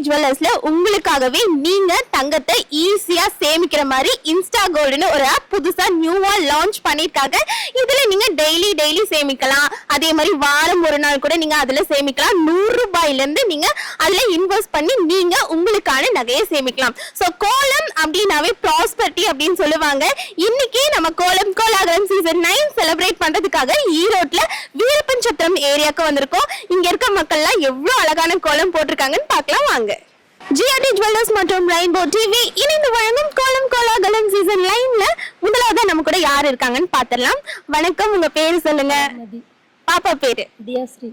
ஜுவல்லர்ஸ்ல உங்களுக்காகவே நீங்க தங்கத்தை ஈஸியா சேமிக்கிற மாதிரி இன்ஸ்டா கோல்டுன்னு ஒரு ஆப் புதுசா நியூவா லான்ச் பண்ணிருக்காங்க. இதுல நீங்க டெய்லி சேமிக்கலாம். அதே மாதிரி வாரம் ஒரு நாள் கூட நீங்க அதுல சேமிக்கலாம். 100 ரூபாயில இருந்து நீங்க அதுல இன்வெஸ்ட் பண்ணி நீங்க உங்களுக்கான நகையை சேமிக்கலாம். சோ கோலம் அப்படின்னாவே ப்ராஸ்பரிட்டி அப்படின்னு சொல்லுவாங்க. இன்னைக்கு நம்ம கோலம் கோலாகலம் சீசன் 9 செலிப்ரேட் பண்றதுக்காக ஈரோட்ல வீரப்பன் சத்திரம் ஏரியாக்கு வந்திருக்கோம். இங்க இருக்க மக்கள்லாம் எவ்வளவு அழகான கோலம் போட்டிருக்காங்கன்னு பார்க்கலாம் வாங்க. ஜிஆர்டி ஜுவல்லர்ஸ் மற்றும் ரெயின்போ டிவி இணைந்து வழங்கும் கோலம் கோலாகலம் சீசன் 9ல முதலாவதா நம்ம கூட யார் இருக்காங்கன்னு பாத்திரலாம். வணக்கம், உங்க பேரு சொல்லுங்க. பாப்பா பேரு தியாஸ்ரீ.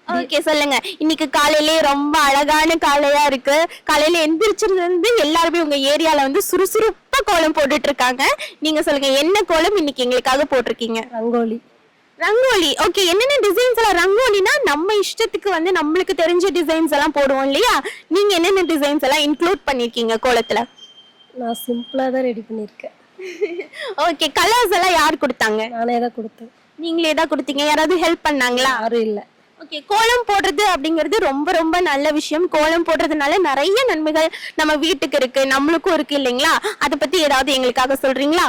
ஓகே, சொல்லுங்க. இன்னைக்கு காலையிலே ரொம்ப அழகான காலையா இருக்கு. காலையில எந்திரிச்சதுல இருந்து எல்லாருமே உங்க ஏரியால வந்து சுறுசுறுப்பா கோலம் போட்டுட்டு இருக்காங்க. நீங்க சொல்லுங்க, என்ன கோலம் இன்னைக்கு எங்களுக்காக போட்டிருக்கீங்க? ரங்கோலி. ரங்கோலி. ஓகே, என்னென்ன டிசைன்ஸ் எல்லாம்? ரங்கோலினா நம்ம இஷ்டத்துக்கு வந்து நம்மளுக்கு தெரிஞ்ச டிசைன்ஸ் எல்லாம் போடுவோம் இல்லையா? நீங்க என்னென்ன டிசைன்ஸ் எல்லாம் இன்க்ளூட் பண்ணிருக்கீங்க கோலத்துல? நான் சிம்பிளா தான் ரெடி பண்ணிருக்கேன். ஓகே, கலர்ஸ் எல்லாம் யார் கொடுத்தாங்க? நானே தான் கொடுத்தேன். நீங்களே தான் கொடுத்தீங்க? யாராவது ஹெல்ப் பண்ணாங்களா? யாரும் இல்ல. ஓகே, கோலம் போடுறது அப்படிங்கிறது ரொம்ப ரொம்ப நல்ல விஷயம். கோலம் போடுறதுனால நிறைய நன்மைகள் நம்ம வீட்டுக்கு இருக்கு, நம்மளுக்கும் இருக்கு இல்லைங்களா? அதை பத்தி ஏதாவது எங்களுக்காக சொல்றீங்களா?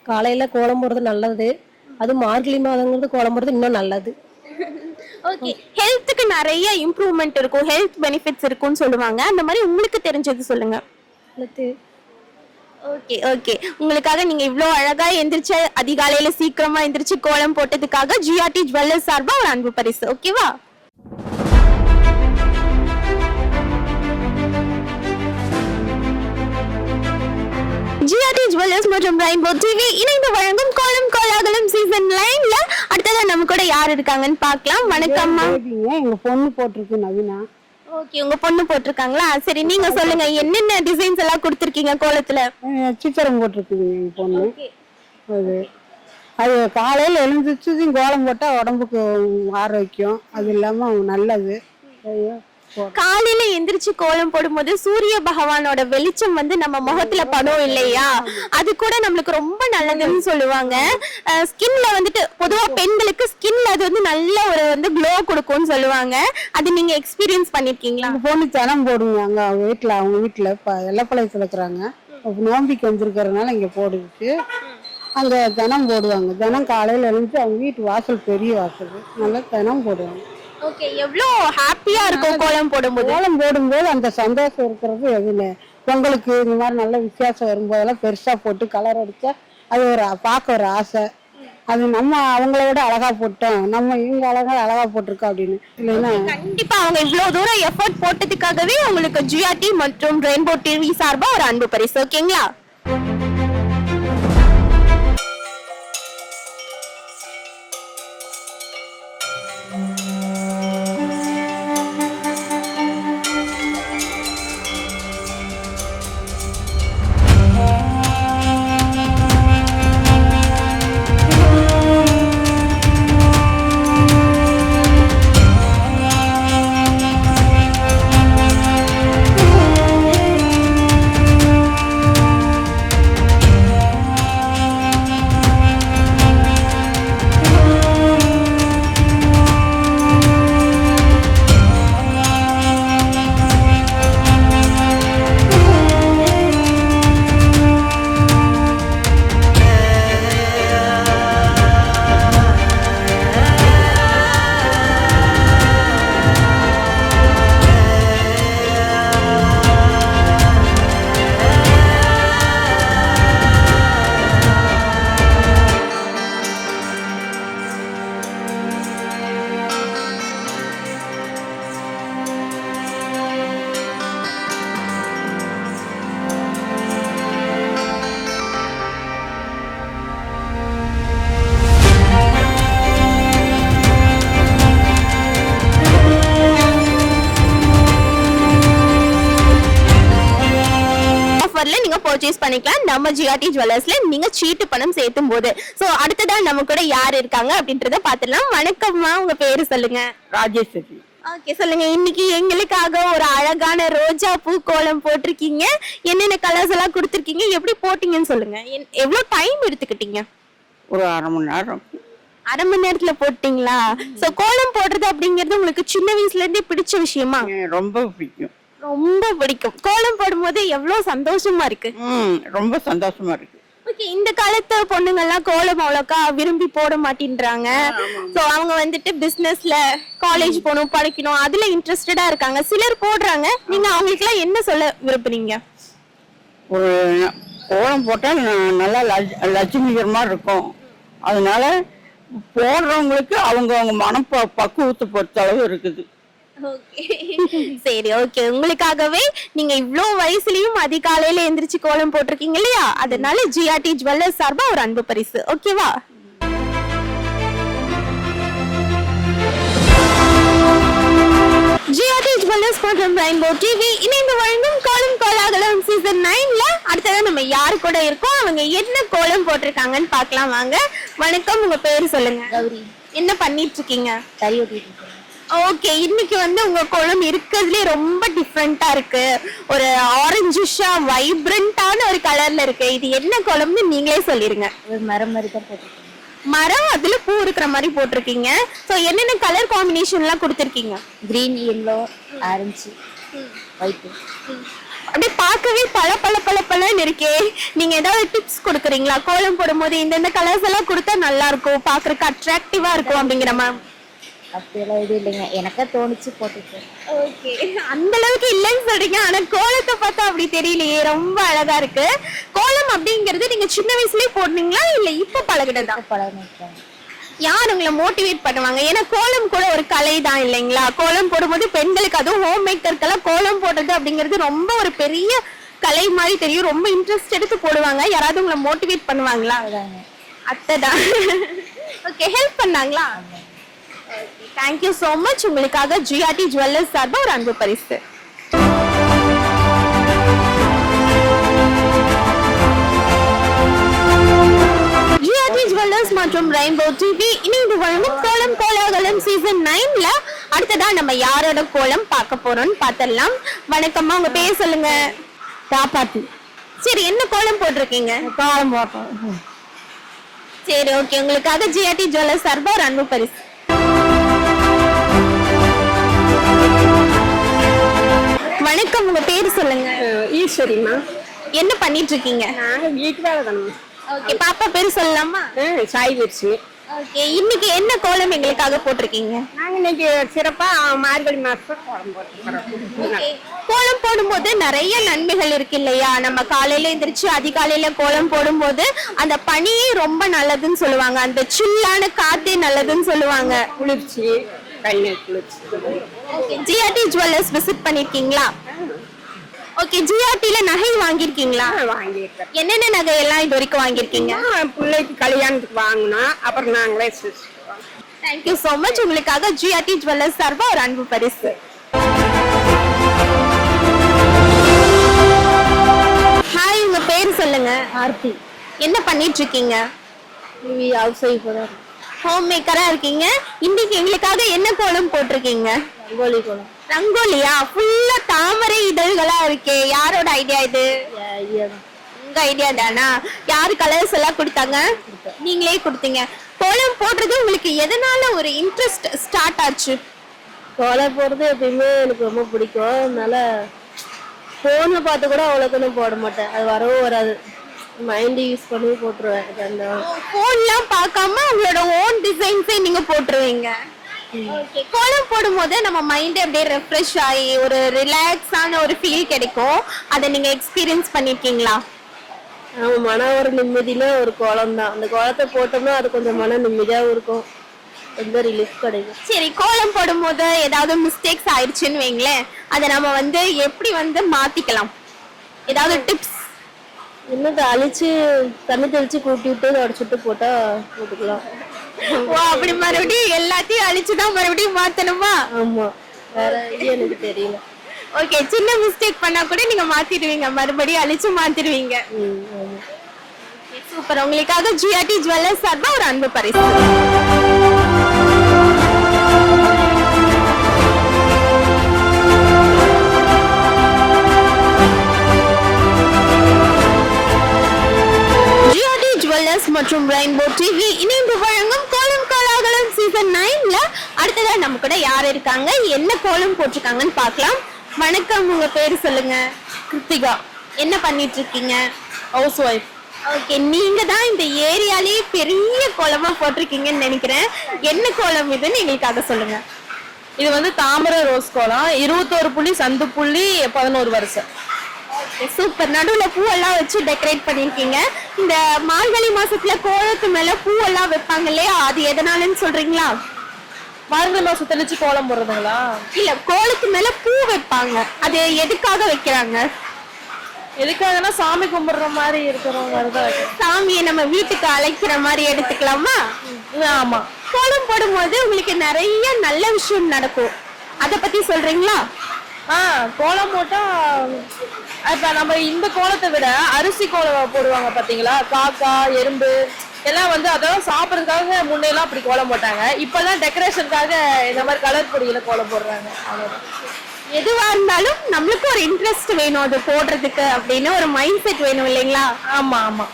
காலையில கோலம் போடுறது நல்லது. அது மார்கழி மாதங்கிறது கோலம் போடுறது இன்னும் நல்லது. ஓகே, ஹெல்த்துக்கு நிறைய இம்ப்ரூவ்மெண்ட் இருக்கும், ஹெல்த் பெனிஃபிட்ஸ் இருக்கும்னு சொல்லுவாங்க. அந்த மாதிரி உங்களுக்கு தெரிஞ்சது சொல்லுங்க. ஓகே ஓகே, உங்களுக்காக நீங்க இவ்ளோ அழகா எந்திரிச்சு அதிகாலையில சீக்கிரமா எந்திரிச்சு கோலம் போட்டதுக்காக ஜிஆர்டி ஜுவல்லர்ஸ் சார்பா ஒரு அன்பு பரிசு. ஓகேவா? ஜிஆர்டி ஜுவல்லர்ஸ் மற்றும் ரெயின்போ டிவி இணைந்து வழங்கும் கோலம் கோலாகலம் சீசன் 9ல அடுத்ததா நம்ம கூட யார் இருக்காங்கன்னு பார்க்கலாம். வணக்கம்மா. எங்க பொண்ணு போட்டிருக்கு நவீனா. ஓகே, உங்க பொண்ணு போட்டிருக்காங்களா? சரி, நீங்க சொல்லுங்க, என்னென்ன டிசைன்ஸ் எல்லாம் கொடுத்திருக்கீங்க கோலத்துல? சித்திரம் போட்டிருக்குங்க எங்க பொண்ணு. அது காலையில எழுந்திரிச்சு கோலம் போட்டா உடம்புக்கு ஆரோக்கியம், அது இல்லாம நல்லது. காலையில எந்திரிச்சு கோலம் போடும்போது சூரிய பகவானோட வெளிச்சம் வந்து நம்ம முகத்துல படும் இல்லையா? அது கூட நம்மளுக்கு ரொம்ப நல்லதுன்னு சொல்லுவாங்க. ஸ்கின்ல வந்துட்டு பொதுவா பெண்களுக்கு ஸ்கின்ல அது வந்து நல்ல ஒரு வந்து க்ளோ கொடுக்கும்னு சொல்லுவாங்க. அது நீங்க எக்ஸ்பீரியன்ஸ் பண்ணிருக்கீங்களா? பொண்ணு தினம் போடுங்க. அங்க அவங்க வீட்டுல எல்லப்பழையத்துல இருக்கிறாங்க. நோம்பிக்கு வந்திருக்கிறதுனால இங்க போடுச்சு. அங்க தினம் போடுவாங்க. தினம் காலையில எழுந்து அவங்க வீட்டு வாசல் பெரிய வாசல், நல்லா தினம் போடுவாங்க. ஓகே, எவ்வளோ ஹாப்பியா இருக்கும் கோலம் போடும்போது. கோலம் போடும்போது அந்த சந்தோஷம் இருக்கிறது எதுன்னு. பொங்கலுக்கு இந்த மாதிரி நல்ல வித்தியாசம் வரும்போதெல்லாம் பெருசா போட்டு கலர் அடிச்சா அது ஒரு பார்க்க ஒரு ஆசை. அது நம்ம அவங்கள விட அழகா போட்டோம், நம்ம இவங்க அழகா போட்டிருக்கோம் அப்படின்னு. இல்லைன்னா கண்டிப்பா அவங்க இவ்வளவு தூரம் எஃபோர்ட் போட்டதுக்காகவே உங்களுக்கு ஜிஆர்டி மற்றும் ரெயின்போ டிவி சார்பா ஒரு அன்பு பரிசு. ஓகேங்களா? நீங்க பர்ச்சேஸ் பண்ணிக்கலாம் நம்ம ஜிஆர்டி ஜுவல்லர்ஸ்ல நீங்க சீட்டு பணம் சேர்த்தும் போது. சோ அடுத்ததா நம்ம கூட யார் இருக்காங்க அப்படின்றத பாத்துடலாம். வணக்கம்மா, உங்க பேரு சொல்லுங்க. ராஜேஸ்வரி. ஓகே, சொல்லுங்க. இன்னைக்கு எங்களுக்காக ஒரு அழகான ரோஜா பூ கோலம் போட்டிருக்கீங்க. என்னென்ன கலர்ஸ் எல்லாம் கொடுத்திருக்கீங்க, எப்படி போட்டீங்கன்னு சொல்லுங்க. எவ்வளவு டைம் எடுத்துக்கிட்டீங்க? ஒரு அரை மணி நேரம். அரை மணி நேரத்துல போட்டீங்களா? சோ கோலம் போடுறது அப்படிங்கிறது உங்களுக்கு சின்ன வயசுல இருந்தே பிடிச்ச விஷயமா? ரொம்ப பிடிக்கும். ரொம்ப பிடிக்கும். கோலம் போடும்போது எவ்வளவு சந்தோஷமா இருக்கு. ரொம்ப சந்தோஷமா இருக்கு. ஓகே, இந்த காலத்து பொண்ணுங்க எல்லாம் கோலம் அவ்வளோக்கா விரும்பி போட மாட்டேன்றாங்க. சோ அவங்க வந்துட்டு பிசினஸ்ல காலேஜ் போகணும் படிக்கணும் அதுல இன்ட்ரெஸ்டடா இருக்காங்க. சிலர் போடுறாங்க. நீங்க அவங்களுக்கு எல்லாம் என்ன சொல்ல விரும்புறீங்க? ஒரு கோலம் போட்டால் நல்லா லட்சுமிகர் மாதிரி இருக்கும். அதனால போடுறவங்களுக்கு அவங்க மனம் பக்குவத்தை பொறுத்த அளவு இருக்குது. சரி, ஓகே. உங்களுக்காகவே நீங்க இவ்ளோ வயசுலயும் அதிகாலையில எந்திரிச்சு கோலம் போட்டிருக்கீங்க இல்லையா, அதனால ஜிஆர்டி ஜுவல்லர்ஸ் சார்பா ஒரு அன்பு பரிசு. ஓகேவா? ஜிஆர்டி ஜுவல்லர்ஸ் மற்றும் ரெயின்போ டிவி இணைந்து வழங்கும் கோலம் கோலாகலம் சீசன் 9ல அடுத்ததான் நம்ம யாரு கூட இருக்கோம், அவங்க என்ன கோலம் போட்டிருக்காங்கன்னு பார்க்கலாம் வாங்க. வணக்கம், உங்க பேரு சொல்லுங்க. கௌரி. என்ன பண்ணிட்டு இருக்கீங்க? கறி ஓட்டிட்டு இருக்கேன். ஓகே, இன்னைக்கு வந்து உங்க கோலம் இருக்கிறதுலே ரொம்ப டிஃப்ரெண்டா இருக்கு. ஒரு ஆரஞ்சிஷா வைப்ரண்டான ஒரு கலர்ல இருக்கு. இது என்ன கோலம்னு நீங்களே சொல்லிருங்க. ஒரு மரம் மாதிரி தான் போட்டிருக்கேன். மரம், அதுல பூ இருக்கிற மாதிரி போட்டிருக்கீங்க. சோ என்னென்ன கலர் காம்பினேஷன் எல்லாம் கொடுத்திருக்கீங்க? Green, yellow, orange, white. அப்படியே பார்க்கவே பல பல பல பலன்னு இருக்கே. நீங்க ஏதாவது டிப்ஸ் கொடுக்குறீங்களா? கோலம் போடும்போது இந்த கலர்ஸ் எல்லாம் கொடுத்தா நல்லா இருக்கும், பாக்குறதுக்கு அட்ராக்டிவா இருக்கும் அப்படிங்கிற மாதிரி. அப்படியெல்லாம் எதுவும் இல்லைங்க, எனக்கா தோணுச்சு போட்டுருக்கேன். ஓகே, அந்த அளவுக்கு இல்லைன்னு சொல்றீங்க. ஆனா கோலத்தை பார்த்தா அப்படி தெரியலையே, ரொம்ப அழகா இருக்கு. கோலம் அப்படிங்கறது நீங்க சின்ன வயசுலயே போடுனீங்களா இல்ல இப்ப பழகிட்டதா? பழகிட்டேன். யார் உங்களை மோட்டிவேட் பண்ணுவாங்க? ஏன்னா கோலம் கூட ஒரு கலை தான் இல்லைங்களா? கோலம் போடும்போது பெண்களுக்கு, அதுவும் ஹோம் மேக்கருக்கெல்லாம் கோலம் போடுறது அப்படிங்கிறது ரொம்ப ஒரு பெரிய கலை மாதிரி தெரியும். ரொம்ப இன்ட்ரெஸ்ட் எடுத்து போடுவாங்க. யாராவது உங்களை மோட்டிவேட் பண்ணுவாங்களா? அத்தை தான். ஓகே, ஹெல்ப் பண்ணாங்களா? Thank you so much. உங்களுக்காக ஜிஆர்டி ஜுவல்லர்ஸ் சார்பா ஒரு அன்பு பரிசு. ஜிஆர்டி ஜுவல்லர்ஸ் மற்றும் ரெயின்போ டிவி இணைந்து வழங்கும் கோலம் கோலாகலம் சீசன் 9ல அடுத்ததா நம்ம யாரோட கோலம் பார்க்க போறோம்னு பார்த்தலாம். வணக்கம்மா, உங்க பேர் சொல்லுங்க. காப்பாத்தி. சரி, என்ன கோலம் போட்டிருக்கீங்க? கோலம் போட்டோம். சரி, ஓகே. உங்களுக்காக ஜிஆர்டி ஜுவல்லர்ஸ் சார்பா ஒரு அன்பு பரிசு. வணக்கம், உங்க பேர் சொல்லுங்க. ஈஸ்வரிமா. என்ன பண்ணிட்டு இருக்கீங்க? நாங்க வீட்டு வேலை தானே. ஓகே, பாப்பா பேர் சொல்லலாமா? சாய் வச்சு. ஓகே, இன்னைக்கு என்ன கோலம் எங்களுக்காக போட்டிருக்கீங்க? நாங்க இன்னைக்கு சிறப்பா மார்கழி மாசம் கோலம் போட்டோம். கோலம் போடும்போது நிறைய நன்மைகள் இருக்கு இல்லையா? நம்ம காலையில எந்திரிச்சு அதிகாலையில கோலம் போடும்போது அந்த பனியே ரொம்ப நல்லதுன்னு சொல்லுவாங்க, அந்த சில்லான காத்தே நல்லதுன்னு சொல்லுவாங்க. குளிர்ச்சி, கைநீர் குளிர்ச்சி. ஜிஆர்டி ஜுவல்லர்ஸ் விசிட் பண்ணிருக்கீங்களா? ஓகே, ஜிஆர்டில நகை வாங்கிருக்கீங்களா? வாங்கியிருக்கேன். என்னென்ன நகை எல்லாம் இது வரைக்கும் வாங்கிருக்கீங்க? பிள்ளைக்கு கல்யாணத்துக்கு வாங்கினா அப்புறம் நாங்களே. Thank you so much. உங்களுக்காக ஜிஆர்டி ஜுவல்லர்ஸ் சார்பா ஒரு அன்பு பரிசு. ஹாய், உங்க பேர் சொல்லுங்க. ஆர்த்தி. என்ன பண்ணிட்டு இருக்கீங்க? ஹவுஸ் ஒய்ஃப் தான். ஹோம் மேக்கரா இருக்கீங்க. இன்னைக்கு எங்களுக்காக என்ன கோலம் போட்டிருக்கீங்க? ரங்கோலி கோலம். ரங்கோலியா? ஃபுல்லா தாமரை இதழ்களா இருக்கே. யாரோட ஐடியா இது? ஐடியா தான். உங்க ஐடியா தானா? யாரு கலர்ஸ் எல்லாம் கொடுத்தாங்க? நீங்களே கொடுத்தீங்க. கோலம் போடுறது உங்களுக்கு எதனால ஒரு இன்ட்ரெஸ்ட் ஸ்டார்ட் ஆச்சு? கோலம் போடுறது எப்பயுமே எனக்கு ரொம்ப பிடிக்கும். அதனால போனை பார்த்து கூட அவ்வளோக்கு ஒன்றும் போட மாட்டேன். அது வரவும் வராது, மைண்ட் யூஸ் பண்ணி போட்டுருவேன். அந்த போன்லாம் பார்க்காம உங்களோட ஓன் டிசைன்ஸே நீங்க போட்டுருவீங்க. ஓகே, கோலம் போடும்போது நம்ம மைண்ட் அப்படியே ரெஃப்ரெஷ் ஆகி ஒரு ரிலாக்ஸான ஒரு ஃபீல் கிடைக்கும். அதை நீங்க எக்ஸ்பீரியன்ஸ் பண்ணிருக்கீங்களா? நம்ம மன ஒரு நிம்மதியில ஒரு கோலம் தான். அந்த கோலத்தை போட்டோம்னா அது கொஞ்சம் மன நிம்மதியாகவும் இருக்கும், ரொம்ப ரிலீஃப் கிடைக்கும். சரி, கோலம் போடும்போது ஏதாவது மிஸ்டேக்ஸ் ஆயிடுச்சுன்னு வைங்களேன், அதை நம்ம வந்து எப்படி வந்து மாத்திக்கலாம்? ஏதாவது டிப்ஸ்? இன்னும் அழிச்சு தண்ணி தெளிச்சு கூட்டி விட்டு உடச்சுட்டு போட்டா போட்டுக்கலாம். ஓ, அப்படி மறுபடியும் எல்லாத்தையும் அழிச்சுதான் மறுபடியும் மாத்தணுமா? ஆமா, வேற ஐடியா எனக்கு தெரியல. ஓகே, சின்ன மிஸ்டேக் பண்ணா கூட நீங்க மாத்திடுவீங்க, மறுபடியும் அழிச்சு மாத்திடுவீங்க. சூப்பர். உங்களுக்காக ஜிஆர்டி ஜுவல்லர்ஸ் சார்பா ஒரு அன்பு பரிசு. மற்றும் ரெயின்போ டிவி இணைந்து வழங்கும் கோலம் கோலாகலம் சீசன் 9ல அடுத்ததா நம்ம கூட யார் இருக்காங்க, என்ன கோலம் போட்டிருக்காங்கன்னு பார்க்கலாம். வணக்கம், உங்க பேரு சொல்லுங்க. கிருத்திகா, என்ன பண்ணிட்டு இருக்கீங்க? House wife. ஓகே, நீங்க தான் இந்த ஏரியாலே பெரிய கோலமா போட்டிருக்கீங்கன்னு நினைக்கிறேன். என்ன கோலம் இதுன்னு எங்களுக்காக சொல்லுங்க. இது வந்து தாமரை ரோஸ் கோலம், 21 புள்ளி சந்து புள்ளி 11 வருஷம். சூப்பர். நடுவுல பூவெல்லாம் வச்சு டெக்கரேட் பண்ணிருக்கீங்க. இந்த மார்கழி மாசத்துல கோலத்து மேல பூவெல்லாம் வைப்பாங்க இல்லையா, அது எதனாலன்னு சொல்றீங்களா? மார்கழி மாசம் தெளிச்சு கோலம் போடுறதுங்களா? இல்ல, கோலத்து மேல பூ வைப்பாங்க, அது எதுக்காக வைக்கிறாங்க? எதுக்காகனா சாமி கும்பிடுற மாதிரி இருக்கிறவங்க தான் வைக்கிறோம். சாமியை நம்ம வீட்டுக்கு அழைக்கிற மாதிரி எடுத்துக்கலாமா? ஆமா. கோலம் போடும்போது உங்களுக்கு நிறைய நல்ல விஷயம் நடக்கும், அத பத்தி சொல்றீங்களா? கோலம் போட்டா இப்ப நம்ம இந்த கோலத்தை விட அரிசி கோலம் போடுவாங்க பாத்தீங்களா, காக்கா எறும்பு எல்லாம் வந்து அதெல்லாம் சாப்பிடறதுக்காக முன்னையெல்லாம் அப்படி கோலம் போட்டாங்க. இப்பெல்லாம் டெக்கரேஷனுக்காக இந்த மாதிரி கலர் பொடியில கோலம் போடுறாங்க. அவ்வளவுதான். எதுவா இருந்தாலும் நம்மளுக்கு ஒரு இன்ட்ரெஸ்ட் வேணும் அது போடுறதுக்கு அப்படின்னு, ஒரு மைண்ட் செட் வேணும் இல்லைங்களா? ஆமா ஆமா.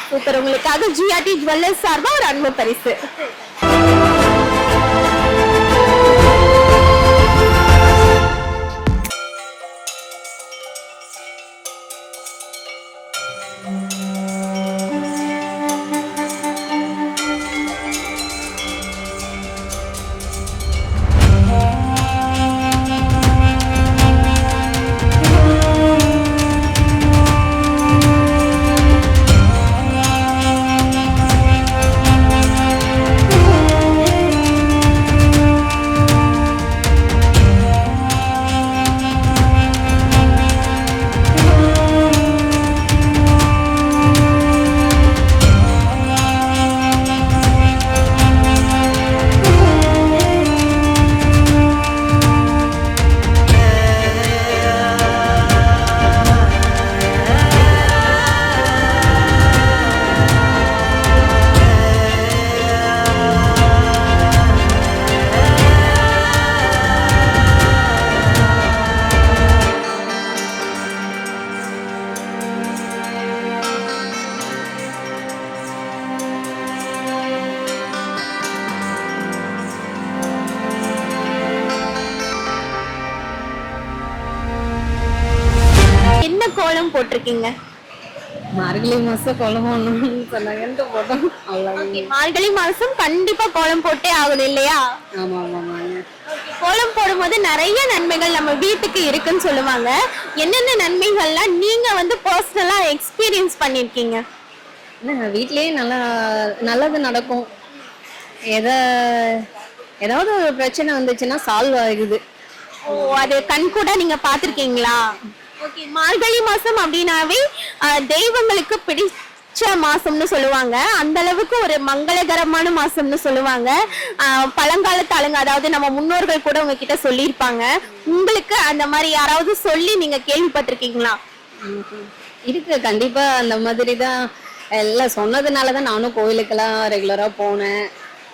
சூப்பர். உங்களுக்காக ஜிஆர்டி ஜுவல்லர்ஸ் சார்பா ஒரு அன்பு பரிசு. என்ன கோலம் போட்டிருக்கீங்க? மார்கழி மாசம் கோலம் போடணும்னு சொன்னாங்க, போட்டோம். Okay, மார்கழி மாசம் கண்டிப்பா கோலம் போட்டே ஆகணும் இல்லையா? ஆமா ஆமா. கோலம் போடும்போது நிறைய நன்மைகள் நம்ம வீட்டுக்கு இருக்குன்னு சொல்லுவாங்க. என்னென்ன நன்மைகள்லாம் நீங்க வந்து பர்சனலா எக்ஸ்பீரியன்ஸ் பண்ணிருக்கீங்க? வீட்லயே நல்லது நடக்கும். ஏதாவது ஒரு பிரச்சனை வந்துச்சுன்னா சால்வ் ஆகுது. ஓ, அது கண் கூட நீங்க பாத்திருக்கீங்களா? ஓகே, மார்கழி மாசம் அப்படின்னாவே தெய்வங்களுக்கு பிடிச்ச மாசம்னு சொல்லுவாங்க. அந்த அளவுக்கு ஒரு மங்களகரமான மாசம்னு சொல்லுவாங்க. பழங்காலத்து ஆளுங்க, அதாவது நம்ம முன்னோர்கள் கூட உங்ககிட்ட சொல்லியிருப்பாங்க. உங்களுக்கு அந்த மாதிரி யாராவது சொல்லி நீங்க கேள்விப்பட்டிருக்கீங்களா? இருக்கு, கண்டிப்பா. அந்த மாதிரி தான் எல்லாம் சொன்னதுனாலதான் நானும் கோயிலுக்கெல்லாம் ரெகுலரா போனேன்.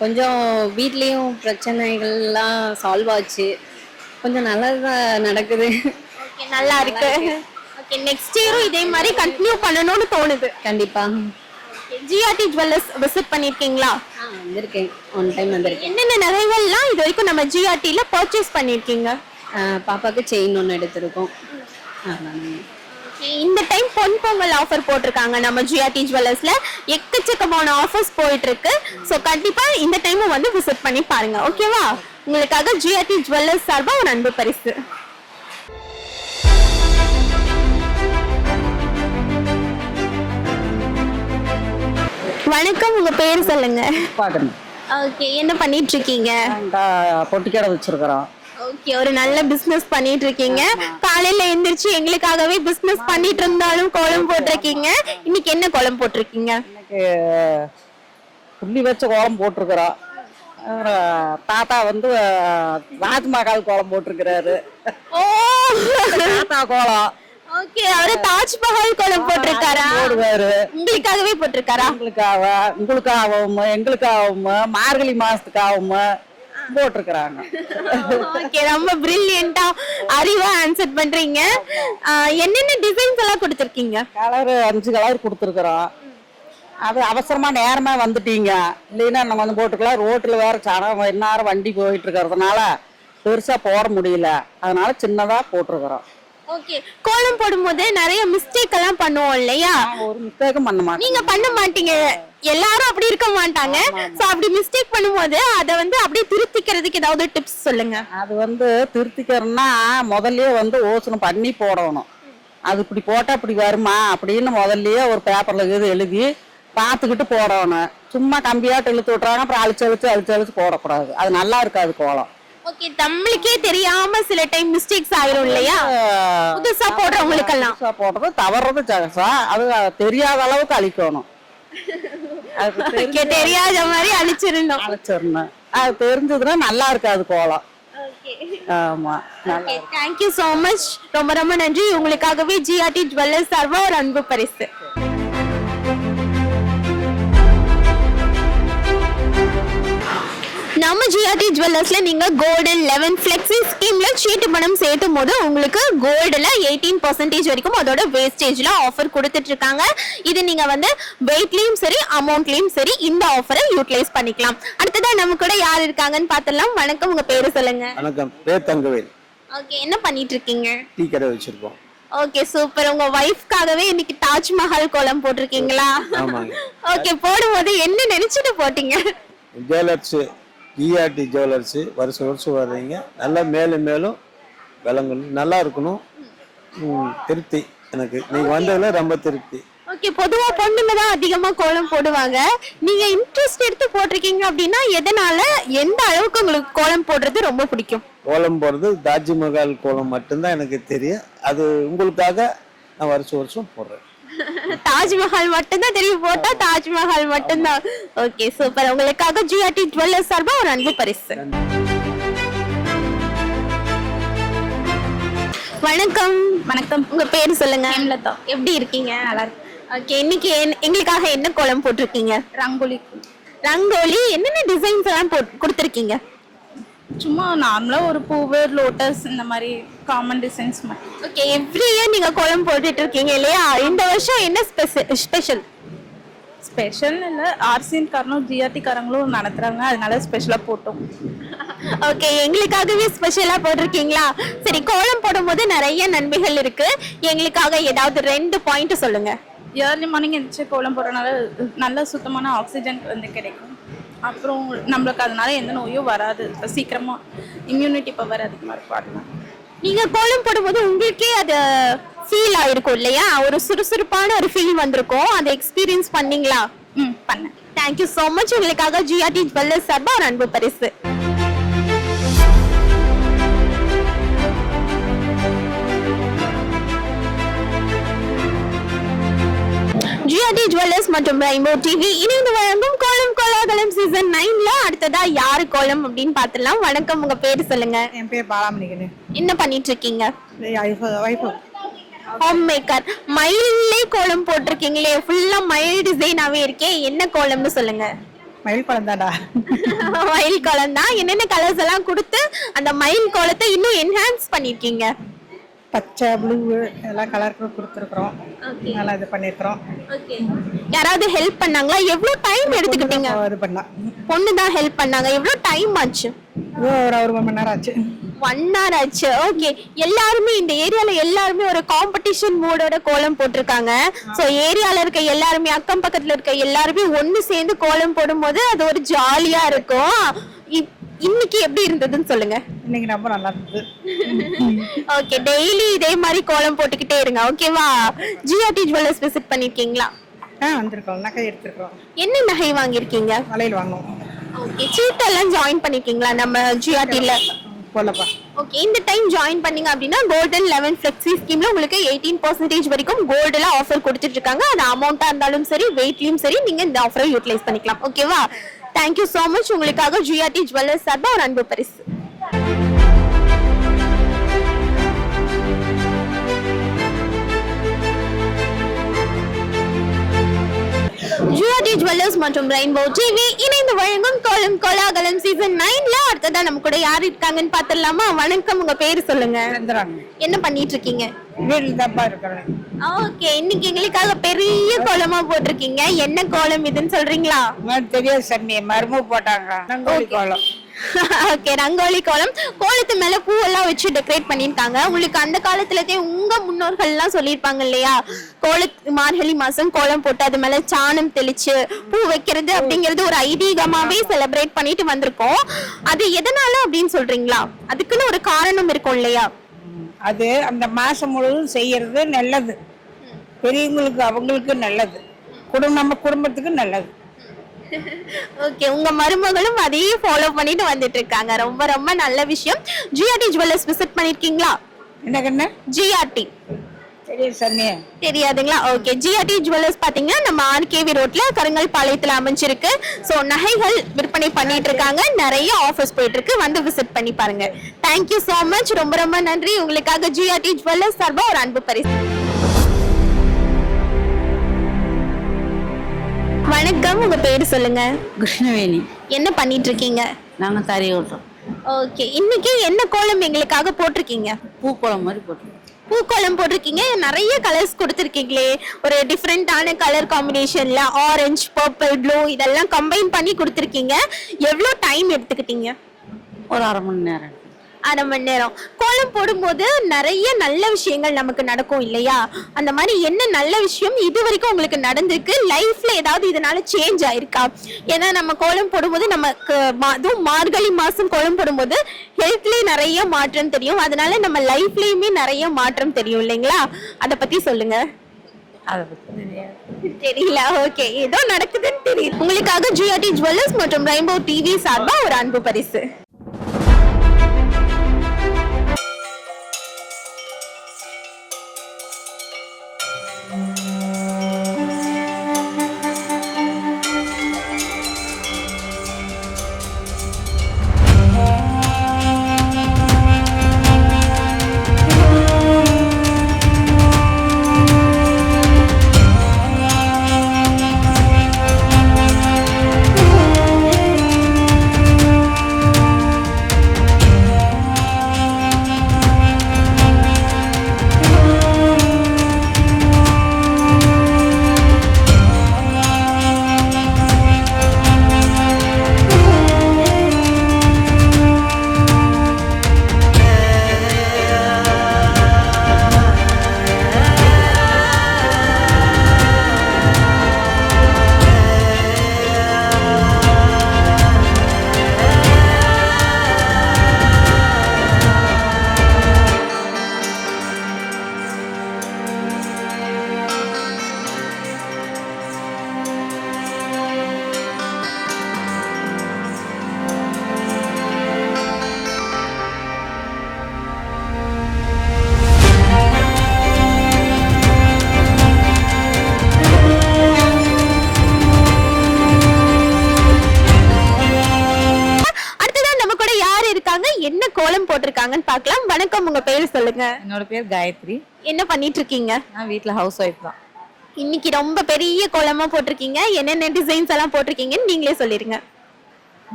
கொஞ்சம் வீட்லயும் பிரச்சனைகள்லாம் சால்வ் ஆச்சு. கொஞ்சம் நல்லதுதான் நடக்குது. ஓகே, நல்லா இருக்கு. ஓகே, நெக்ஸ்ட் இயரும் இதே மாதிரி கண்டினியூ பண்ணணும்னு தோணுது. கண்டிப்பா. ஜிஆர்டி ஜுவல்லர்ஸ் விசிட் பண்ணிருக்கீங்களா? வந்திருக்கேன், ஒன் டைம் வந்திருக்கேன். என்னென்ன நகைகள்லாம் இது வரைக்கும் நம்ம ஜிஆர்டில பர்ச்சேஸ் பண்ணிருக்கீங்க? பாப்பாக்கு செயின் ஒன்று எடுத்திருக்கோம். இந்த டைம் பொன் பொங்கல் ஆஃபர் போட்டிருக்காங்க நம்ம ஜிஆர்டி ஜுவல்லர்ஸ்ல. எக்கச்சக்கமான ஆஃபர்ஸ் போயிட்டு இருக்கு. சோ கண்டிப்பா இந்த டைமும் வந்து விசிட் பண்ணி பாருங்க. ஓகேவா? உங்களுக்காக ஜிஆர்டி ஜுவல்லர்ஸ் சார்பா ஒரு அன்பு பரிசு. வணக்கம், உங்க பேர் சொல்லுங்க. பாக்கணும். ஓகே, என்ன பண்ணிட்டு இருக்கீங்க? பொட்டிக்கடை வச்சிருக்கிறோம். ஓகே, ஒரு நல்ல பிசினஸ் பண்ணிட்டு இருக்கீங்க. காலையில எந்திரிச்சு எங்களுக்காகவே பிசினஸ் பண்ணிட்டு இருந்தாலும் கோலம் போட்டிருக்கீங்க. இன்னைக்கு என்ன கோலம் போட்டிருக்கீங்க? இன்னைக்கு புள்ளி வச்ச கோலம் போட்டிருக்கிறோம். தாத்தா வந்து ராஜ்மஹால் கோலம் போட்டிருக்கிறாரு. ஓ, தாத்தா கோலம். ஓகே, அவரு தாஜ்மஹால் கோலம் போட்டிருக்காரா? போடுவாரு. உங்களுக்காகவே போட்டிருக்காரா? உங்களுக்காகவும் எங்களுக்காகவும் மார்கழி மாசத்துக்காகவும் போட்டிருக்கிறாங்க. ஓகே, ரொம்ப பிரில்லியண்டா அறிவா ஆன்சர் பண்றீங்க. என்னென்ன டிசைன்ஸ் எல்லாம் கொடுத்திருக்கீங்க? கலர் 5 கலர் கொடுத்துருக்குறோம். அது அவசரமா நேரமா வந்துட்டீங்க, இல்லைன்னா நம்ம வந்து போட்டுக்கலாம். ரோட்ல வேற சனம் நேரம் வண்டி போயிட்டு இருக்கிறதுனால பெருசா போட முடியல, அதனால சின்னதா போட்டிருக்கிறோம். ஓகே, கோலம் போடும்போது நிறைய மிஸ்டேக் எல்லாம் பண்ணுவோம் இல்லையா? ஒரு மிஸ்டேக்கும் பண்ண மாட்டோம். நீங்க பண்ண மாட்டீங்க, எல்லாரும் அப்படி இருக்க மாட்டாங்க. சோ அப்படி மிஸ்டேக் பண்ணும்போது அத வந்து அப்படியே திருத்திக்கிறதுக்கு ஏதாவது டிப்ஸ் சொல்லுங்க. அது திருத்திக்கிறோம்னா முதல்லயே யோசனை பண்ணி போடணும். அது இப்படி போட்டா இப்படி வருமா அப்படின்னு முதல்லயே ஒரு பேப்பர்ல எழுதி பார்த்துக்கிட்டு போடணும். சும்மா கம்பியாட்டு இழுத்து விட்டுறாங்க, அப்புறம் அழிச்சு போடக்கூடாது. அது நல்லா இருக்காது கோலம். ஓகே, நம்மளுக்கே தெரியாம சில டைம் மிஸ்டேக்ஸ் ஆயிரும் இல்லையா? புதுசா போடுறவங்களுக்கு எல்லாம் புதுசா போடுறது தவறது ஜகசா, அது தெரியாத அளவுக்கு அழிக்கணும். தெரியாத மாதிரி அழிச்சிடணும். அது தெரிஞ்சதுன்னா நல்லா இருக்காது கோலம். ஆமா, தேங்க்யூ சோ மச். ரொம்ப ரொம்ப நன்றி. உங்களுக்காகவே ஜிஆர்டி ஜுவல்லர்ஸ் சார்பா ஒரு அன்பு பரிசு. நம்ம ஜிஆர்டி ஜுவல்லர்ஸ்ல நீங்க கோல்டன் 11 ஃபிளெக்ஸி ஸ்கீம்ல சீட்டு பணம் சேர்த்தும் போது உங்களுக்கு கோல்டுல 18% வரைக்கும் அதோட வேஸ்டேஜ்ல ஆஃபர் கொடுத்துட்டு இருக்காங்க. இது நீங்க வெயிட்லயும் சரி அமௌண்ட்லயும் சரி இந்த ஆஃபரை யூட்டிலைஸ் பண்ணிக்கலாம். அடுத்ததா நம்ம கூட யார் இருக்காங்கன்னு பார்த்தலாம். வணக்கம், உங்க பேரு சொல்லுங்க. வணக்கம், பேர் தங்கவேல். ஓகே, என்ன பண்ணிட்டு இருக்கீங்க? டீ கடை வச்சிருக்கோம். Okay, super. உங்க வைஃப்காகவே இன்னைக்கு தாஜ்மஹால் கோலம் போட்டிருக்கீங்களா? ஆமாங்க. ஓகே, போடும்போது என்ன நினைச்சிட்டு போட்டீங்க? ஜுவல்லர்ஸ், ஜிஆர்டி ஜுவல்லர்ஸ் வருஷம் வருஷம் வர்றீங்க, நல்லா மேலும் மேலும் விளங்கணும், நல்லா இருக்கணும். திருப்தி எனக்கு, நீங்க வந்ததுல ரொம்ப திருப்தி. ஓகே, பொதுவா பொண்ணுங்க தான் அதிகமா கோலம் போடுவாங்க. நீங்க இன்ட்ரெஸ்ட் எடுத்து போட்டிருக்கீங்க அப்படின்னா எதனால, எந்த அளவுக்கு உங்களுக்கு கோலம் போடுறது ரொம்ப பிடிக்கும்? கோலம் போடுறது தாஜ்மஹால் கோலம் மட்டும்தான் எனக்கு தெரியும். அது உங்களுக்காக நான் வருஷம் வருஷம் போடுறேன். தாஜ்மஹால் மட்டும்தான் தெரியும், போட்டா தாஜ்மஹால் மட்டும்தான். Okay, super. உங்களுக்காக ஜிஆர்டி ஜுவல்லர்ஸ் சார்பா ஒரு அன்பு பரிசு. வணக்கம். வணக்கம், உங்க பேரு சொல்லுங்க. ஹேம்லதா. எப்படி இருக்கீங்க? நல்லா இருக்கு. ஓகே, இன்னைக்கு எங்களுக்காக என்ன கோலம் போட்டிருக்கீங்க? ரங்கோலி. ரங்கோலி என்னென்ன டிசைன்ஸ் எல்லாம் கொடுத்திருக்கீங்க? சும்மா நார்மலா ஒரு பூவு, லோட்டஸ், இந்த மாதிரி காமன் டிசைன்ஸ் மாதிரி. ஓகே, எவ்ரி இயர் நீங்க கோலம் போட்டுட்டு இருக்கீங்க இல்லையா? இந்த வருஷம் என்ன ஸ்பெஷல்? ஸ்பெஷல் இல்ல, ஆர்சிஎன் காரனும் ஜிஆர்டி காரங்களும் நடத்துறாங்க, அதனால ஸ்பெஷலா போட்டோம். ஓகே, எங்களுக்காகவே ஸ்பெஷலா போட்டிருக்கீங்களா? சரி, கோலம் போடும்போது நிறைய நன்மைகள் இருக்கு, எங்களுக்காக ஏதாவது 2 பாயிண்ட் சொல்லுங்க. ஏர்லி மார்னிங் எந்திரிச்சு கோலம் போடுறதுனால நல்ல சுத்தமான ஆக்சிஜன் கிடைக்கும். அப்புறம் நம்மளுக்கு அதனால எந்த நோயும் வராது, சீக்கிரமா இம்யூனிட்டி பவர் அதிகமா இருக்கும். நீங்க கோலம் போடும்போது உங்களுக்கே அது ஃபீல் ஆயிருக்கும் இல்லையா? ஒரு சுறுசுறுப்பான ஒரு ஃபீல் வந்திருக்கும், அதை எக்ஸ்பீரியன்ஸ் பண்ணீங்களா? பண்ணேன். Thank you so much. உங்களுக்காக ஜிஆர்டி ஜுவல்லர்ஸ் சார்பா ஒரு அன்பு பரிசு. ஜிஆர்டி ஜுவல்லர்ஸ் மற்றும் ரெயின்போ டிவி இணைந்து வழங்கும் கோலம் கோலாகலம் சீசன் 9ல அடுத்ததா யாரு கோலம் அப்படின்னு பாத்துலாம். வணக்கம், உங்க பேரு சொல்லுங்க. என் பேர் பாலாமணிகனு. என்ன பண்ணிட்டு இருக்கீங்க? Home maker. மயிலே கோலம் போட்டிருக்கீங்களே, ஃபுல்லா மயில் டிசைனாவே இருக்கே, என்ன கோலம்னு சொல்லுங்க. மயில் குளம் தான்டா. மயில் கோலம் தான். என்னென்ன கலர்ஸ் எல்லாம் கொடுத்து அந்த மயில் கோலத்தை இன்னும் என்ஹான்ஸ் பண்ணிருக்கீங்க? பச்சை, ப்ளூ எல்லாம் கலர் கொடுத்துருக்குறோம். நல்லா இது பண்ணிருக்கிறோம். யாராவது ஹெல்ப் பண்ணாங்களா? எவ்வளவு டைம் எடுத்துக்கிட்டீங்க? இது பண்ணா பொண்ணு தான் ஹெல்ப் பண்ணாங்க. எவ்வளவு டைம் ஆச்சு? ஒரு 1 மணி நேரம் ஆச்சு. 1 hour ஆச்சு. ஓகே, எல்லாருமே இந்த ஏரியால எல்லாருமே ஒரு காம்படிஷன் மூடோட கோலம் போட்டிருக்காங்க. சோ ஏரியால இருக்க எல்லாருமே, அக்கம் பக்கத்துல இருக்க எல்லாருமே ஒண்ணு சேர்ந்து கோலம் போடும்போது அது ஒரு ஜாலியா இருக்கும். இன்னைக்கு எப்படி இருந்ததுன்னு சொல்லுங்க. இன்னைக்கு ரொம்ப நல்லா இருந்தது. ஓகே, டெய்லி இதே மாதிரி கோலம் போட்டுக்கிட்டே இருங்க, ஓகேவா? ஜிஆர்டி ஜுவல்லர்ஸ் விசிட் பண்ணிருக்கீங்களா? வந்திருக்கோம், நகை எடுத்திருக்கோம். என்ன நகை வாங்கிருக்கீங்க? வளையல் வாங்குவோம். ஓகே, சீட் எல்லாம் ஜாயின் பண்ணிருக்கீங்களா நம்ம ஜிஆர்டில? போலப்பா. ஓகே, இந்த டைம் ஜாயின் பண்ணீங்க அப்படின்னா கோல்டன் 11 ஃபிளெக்ஸி ஸ்கீம்ல உங்களுக்கு 18% வரைக்கும் கோல்டுல ஆஃபர் கொடுத்துட்டு இருக்காங்க. அது அமௌண்டா இருந்தாலும் சரி, வெயிட்லயும் சரி, நீங்க இந்த ஆஃபரை யூட்டிலைஸ் பண்ணிக்கலாம், ஓகேவா? Thank you so much. உங்களுக்காக ஜிஆர்டி ஜுவல்லர்ஸ் சார்பா ஒரு அன்பு பரிசு. ஜிஆர்டி ஜுவல்லர்ஸ் மற்றும் ரெயின்போ டிவி இணைந்து வழங்கும் கோலம் கோலாகலம் சீசன் 9ல அடுத்ததா நம்ம கூட யார் இருக்காங்கன்னு பாத்துடலாமா? வணக்கம், உங்க பேரு சொல்லுங்க. என்ன பண்ணிட்டு இருக்கீங்க? ஓகே, இன்னைக்கு எங்களுக்காக பெரிய கோலமா போட்டிருக்கீங்க. என்ன கோலம் இதுன்னு சொல்றீங்களா? தெரியாது சார், நீ மரும போட்டாங்க. ரங்கோலி கோலம். ஓகே, ரங்கோலி கோலம். கோலத்து மேல பூவெல்லாம் வச்சு டெக்கரேட் பண்ணிருக்காங்க. உங்களுக்கு அந்த காலத்துலதே உங்க முன்னோர்கள் எல்லாம் சொல்லியிருப்பாங்க இல்லையா, மார்கழி மாசம் கோலம் போட்டு அது மேல சாணம் தெளிச்சு பூ வைக்கிறது அப்படிங்கிறது ஒரு ஐதீகமாவே செலிப்ரேட் பண்ணிட்டு வந்திருக்கோம். அது எதனால அப்படின்னு சொல்றீங்களா? அதுக்குன்னு ஒரு காரணம் இருக்கும் இல்லையா? அது அந்த மாசம் முழுவதும் செய்யறது நல்லது, பெரியவங்களுக்கு அவங்களுக்கு நல்லது, நம்ம குடும்பத்துக்கு நல்லது. ஓகே, உங்க மருமகளும் அதையே ஃபாலோ பண்ணிட்டு வந்துட்டு இருக்காங்க. ரொம்ப ரொம்ப நல்ல விஷயம். ஜிஆர்டி ஜுவல்லர்ஸ் விசிட் பண்ணிருக்கீங்களா? என்ன கண்ணு? ஜிஆர்டி சரி சன்னியா தெரியாதுங்களா? ஓகே, ஜிஆர்டி ஜுவல்லர்ஸ் பாத்தீங்கன்னா நம்ம ஆர்கேவி ரோட்ல கருங்கல் பாளையத்துல அமைஞ்சிருக்கு. சோ நகைகள் விற்பனை பண்ணிட்டு இருக்காங்க. நிறைய ஆஃபர்ஸ் போயிட்டு இருக்கு. வந்து விசிட் பண்ணி பாருங்க. Thank you so much. ரொம்ப ரொம்ப நன்றி. உங்களுக்காக ஜிஆர்டி ஜுவல்லர்ஸ் சார்பா ஒரு அன்பு பரிசு. வணக்கம், உங்க பேரு சொல்லுங்க. கிருஷ்ணவேணி. என்ன பண்ணிட்டு இருக்கீங்க? நாங்க தறி ஓட்டுறோம். ஓகே, இன்னைக்கு என்ன கோலம் எங்களுக்காக போட்டிருக்கீங்க? பூக்கோளம் மாதிரி போட்டுருக்கோம். பூக்கோலம் போட்டிருக்கீங்க. நிறைய கலர்ஸ் கொடுத்துருக்கீங்களே, ஒரு டிஃப்ரெண்டான கலர் காம்பினேஷன்ல ஆரஞ்சு, பர்பிள், ப்ளூ இதெல்லாம் கம்பைன் பண்ணி கொடுத்துருக்கீங்க. எவ்வளோ டைம் எடுத்துக்கிட்டீங்க? ஒரு அரை மணி நேரம். அரை மணி நேரம். கோலம் போடும்போது நிறைய நல்ல விஷயங்கள் நமக்கு நடக்கும் இல்லையா? அந்த மாதிரி என்ன நல்ல விஷயம் இது வரைக்கும் உங்களுக்கு நடந்திருக்கு? லைஃப்ல ஏதாவது இதனால சேஞ்ச் ஆயிருக்கா? ஏன்னா நம்ம கோலம் போடும்போது நமக்கு அதுவும் மார்கழி மாசம் கோலம் போடும்போது ஹெல்த்லயே நிறைய மாற்றம் தெரியும். அதனால நம்ம லைஃப்லயுமே நிறைய மாற்றம் தெரியும் இல்லைங்களா? அத பத்தி சொல்லுங்க. தெரியல. ஓகே, ஏதோ நடக்குதுன்னு தெரியும். உங்களுக்காக ஜிஆர்டி ஜுவல்லர்ஸ் மற்றும் ரெயின்போ டிவி சார்பா ஒரு அன்பு பரிசு. என்ன கோலம் போட்டிருக்காங்கன்னு பார்க்கலாம். வணக்கம், உங்க பேர் சொல்லுங்க. என்னோட பேர் காயத்ரி. என்ன பண்ணிட்டு இருக்கீங்க? நான் வீட்ல ஹவுஸ் ஒய்ஃப் தான். இன்னைக்கு ரொம்ப பெரிய கோலமா போட்டிருக்கீங்க. என்னென்ன டிசைன்ஸ் எல்லாம் போட்டிருக்கீங்கன்னு நீங்களே சொல்லிருங்க.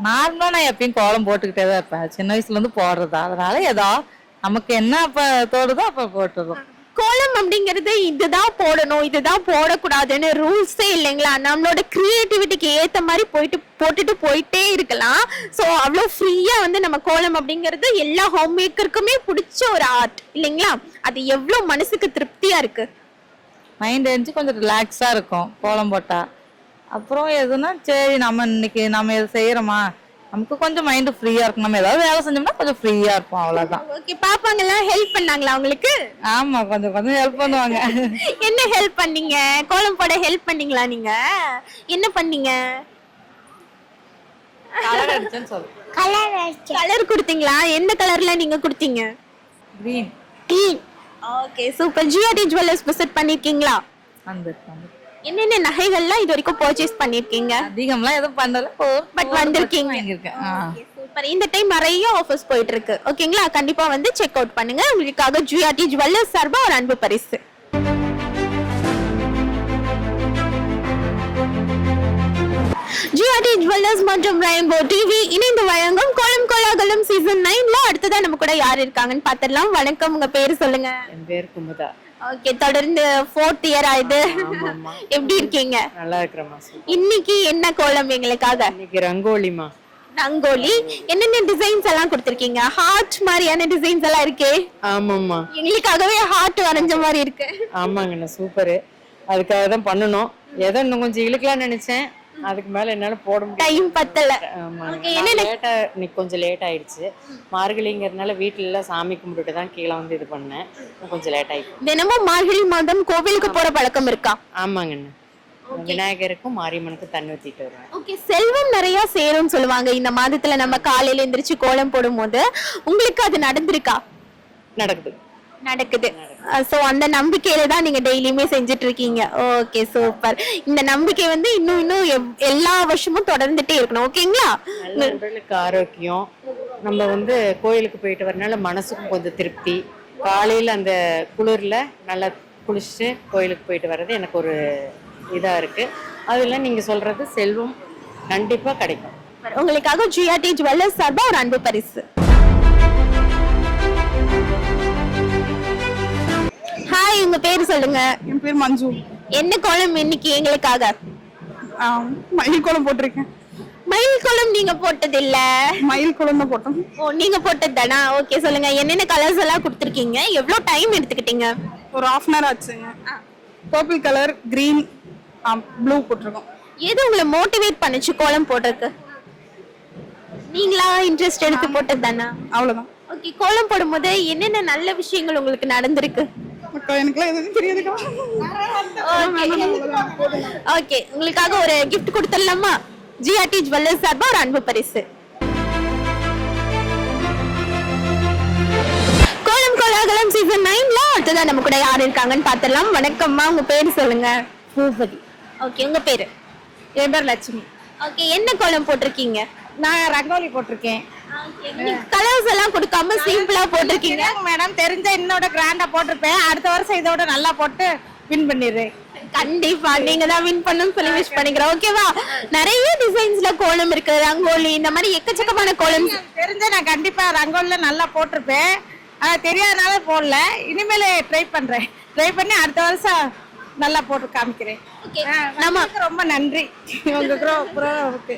நார்மலா நான் எப்பயும் கோலம் போட்டுக்கிட்டே தான் இருப்பேன், சின்ன வயசுல இருந்து போடுறதா. அதனால ஏதோ நமக்கு என்ன அப்ப தோடுதோ அப்ப போட்டுறோம். கோலம் அப்படிங்கிறது இதுதான் போடணும் இதுதான் போடக்கூடாதுன்னு ரூல்ஸே இல்லைங்களா? நம்மளோட கிரியேட்டிவிட்டிக்கு ஏத்த மாதிரி போட்டுட்டு போயிட்டே இருக்கலாம். ஸோ அவ்வளோ ஃப்ரீயா வந்து நம்ம கோலம் அப்படிங்கிறது எல்லா ஹோம் மேக்கருக்குமே பிடிச்ச ஒரு ஆர்ட் இல்லைங்களா? அது எவ்வளோ மனசுக்கு திருப்தியா இருக்கு. மைண்ட் எழுந்து கொஞ்சம் ரிலாக்ஸா இருக்கும் கோலம் போட்டா. அப்புறம் எதுனா சரி நம்ம இன்னைக்கு நம்ம எது செய்யறோமா, நமக்கு கொஞ்சம் மைண்ட் ஃப்ரீயா இருக்கும். நம்ம ஏதாவது வேலை செஞ்சோம்னா கொஞ்சம் ஃப்ரீயா இருக்கும், அவ்வளவுதான். ஓகே, பாப்பாங்கலாம் ஹெல்ப் பண்ணாங்களா உங்களுக்கு? ஆமா, கொஞ்சம் கொஞ்சம் ஹெல்ப் பண்ணுவாங்க. என்ன ஹெல்ப் பண்ணீங்க? கோலம் போட ஹெல்ப் பண்ணீங்களா? நீங்க என்ன பண்ணீங்க? கலர் அடிச்சேன்னு சொல்லு. கலர் கொடுத்தீங்களா? எந்த கலர்ல நீங்க கொடுத்தீங்க? Green. Green. Okay, super. GRT jewellers visit பண்ணிருக்கீங்களா? என்னென்ன நகைகள்லாம் இது வரைக்கும் பர்ச்சேஸ் பண்ணிருக்கீங்க? அதிகம்லாம் எதுவும் பண்ணல, பட் வந்திருக்கீங்க. சூப்பர். இந்த டைம் நிறைய ஆஃபர்ஸ் போயிட்டு இருக்கு. ஓகேங்களா? கண்டிப்பா வந்து செக் அவுட் பண்ணுங்க. உங்களுக்காக ஜிஆர்டி ஜுவல்லர்ஸ் சார்பா ஒரு அன்பு பரிசு. ஜிஆர்டி ஜுவல்லர்ஸ் மற்றும் ரெயின்போ டிவி இணைந்து வழங்கும் கோலம் கோலாகலம் சீசன் 9ல அடுத்ததா நம்ம கூட யார் இருக்காங்கன்னு பாத்திரலாம். வணக்கம், உங்க பேரு சொல்லுங்க. என் பேர் குமுதா. ஓகே, தொடர்ந்து 4th இயர் ஆயிடுது. எப்படி இருக்கீங்க? நல்லா இருக்கிறேம்மா. இன்னைக்கு என்ன கோலம் எங்களுக்காக? இன்னைக்கு ரங்கோலிமா. ரங்கோலி என்னென்ன டிசைன்ஸ் எல்லாம் கொடுத்திருக்கீங்க? ஹார்ட் மாதிரியான டிசைன்ஸ் எல்லாம் இருக்கே. ஆமாம்மா, எங்களுக்காகவே ஹார்ட் வரைஞ்ச மாதிரி இருக்கு. ஆமாங்கண்ணா, சூப்பரு. அதுக்காக தான் பண்ணணும். ஏதோ இன்னும் கொஞ்சம் இழுக்கலாம்னு நினைச்சேன், அதுக்கு மேல என்னால போட முடியல, டைம் பத்தல. லேட்டா, இன்னைக்கு கொஞ்சம் லேட் ஆயிடுச்சு. மார்கழிங்கிறதுனால வீட்டுல எல்லாம் சாமி கும்பிட்டுட்டு தான் கீழே வந்து இது பண்ணேன், கொஞ்சம் லேட் ஆயிடுச்சு. தினமும் மார்கழி மாதம் கோவிலுக்கு போற பழக்கம் இருக்கா? ஆமாங்கண்ணா, விநாயகருக்கும் மாரியம்மனுக்கும் தண்ணி ஊத்திட்டு வருவேன். ஓகே, செல்வம் நிறைய சேரும்னு சொல்லுவாங்க இந்த மாதத்துல. நம்ம காலையில எந்திரிச்சு கோலம் போடும் போது உங்களுக்கு அது நடந்திருக்கா? நடக்குது. சோ அந்த நம்பிக்கையில தான் நீங்க டெய்லியுமே செஞ்சுட்டு இருக்கீங்க. Okay, super. இந்த நம்பிக்கை வந்து இன்னும் எல்லா வருஷமும் தொடர்ந்துட்டே இருக்கணும். ஓகேங்களா? உடலுக்கு ஆரோக்கியம். நம்ம வந்து கோயிலுக்கு போயிட்டு வரனால மனசுக்கும் கொஞ்சம் திருப்தி. காலையில அந்த குளிர்ல நல்லா குளிச்சுட்டு கோயிலுக்கு போயிட்டு வர்றது எனக்கு ஒரு இதா இருக்கு. அதுல நீங்க சொல்றது செல்வம் கண்டிப்பா கிடைக்கும். உங்களுக்காக ஜிஆர்டி ஜுவல்லர்ஸ் சார்பா ஒரு அன்பு பரிசு. ஹாய், உங்க பேர் சொல்லுங்க. என் பேர் மஞ்சு. என்ன கோலம் இன்னைக்கு எங்களுக்காக? மயில் கோலம் போட்டிருக்கேன். மயில் கோலம் நீங்க போட்டது இல்ல? மயில் கோலம் தான் போட்டோம். ஓ, நீங்க போட்டது தானா? ஓகே, சொல்லுங்க என்னென்ன கலர்ஸ் எல்லாம் கொடுத்துருக்கீங்க, எவ்வளவு டைம் எடுத்துக்கிட்டீங்க? ஒரு 1/2 hour ஆச்சுங்க. பர்பிள் கலர், கிரீன், ப்ளூ போட்டிருக்கோம். எது உங்களை மோட்டிவேட் பண்ணுச்சு கோலம் போடுறதுக்கு? நீங்களா இன்ட்ரெஸ்ட் எடுத்து போட்டது தானா? அவ்வளவுதான். ஓகே, கோலம் போடும்போது என்னென்ன நல்ல விஷயங்கள் உங்களுக்கு நடந்திருக்கு? எனக்குலாம் எதுவும் தெரியாதுக்கா. ஓகே, உங்களுக்காக ஒரு கிஃப்ட் கொடுத்துடலாமா? ஜிஆர்டி ஜுவல்லர்ஸ் சார்பா ஒரு அன்பு பரிசு. கோலம் கோலாகலம் சீசன் 9ல அடுத்ததான் நம்ம கூட யார் இருக்காங்கன்னு பாத்திரலாம். வணக்கம்மா, உங்க பேர் சொல்லுங்க. பூபதி. ஓகே, உங்க பேரு? என் பேர் லட்சுமி. ஓகே, என்ன கோலம் போட்டிருக்கீங்க? நான் ரங்கோலி போட்டிருக்கேன். கலர்ஸ் எல்லாம் கொடுக்காம சிம்பிளா போட்டிருக்கீங்க. மேடம், தெரிஞ்ச இன்னோட கிராண்டா போட்டிருப்பேன். அடுத்த வருஷம் இதோட நல்லா போட்டு வின் பண்ணிடுறேன். கண்டிப்பா நீங்க தான் வின் பண்ணணும்னு சொல்லி விஷ் பண்ணிக்கிறேன். ஓகேவா? நிறைய டிசைன்ஸ்ல கோலம் இருக்கு, ரங்கோலி, இந்த மாதிரி எக்கச்சக்கமான கோலம். தெரிஞ்ச நான் கண்டிப்பா ரங்கோலில நல்லா போட்டிருப்பேன். தெரியாதனால போடல. இனிமேல ட்ரை பண்றேன். ட்ரை பண்ணி அடுத்த வருஷம் நல்லா போட்டு காமிக்கிறேன். நமக்கு ரொம்ப நன்றி. உங்க ப்ரோவுக்கு.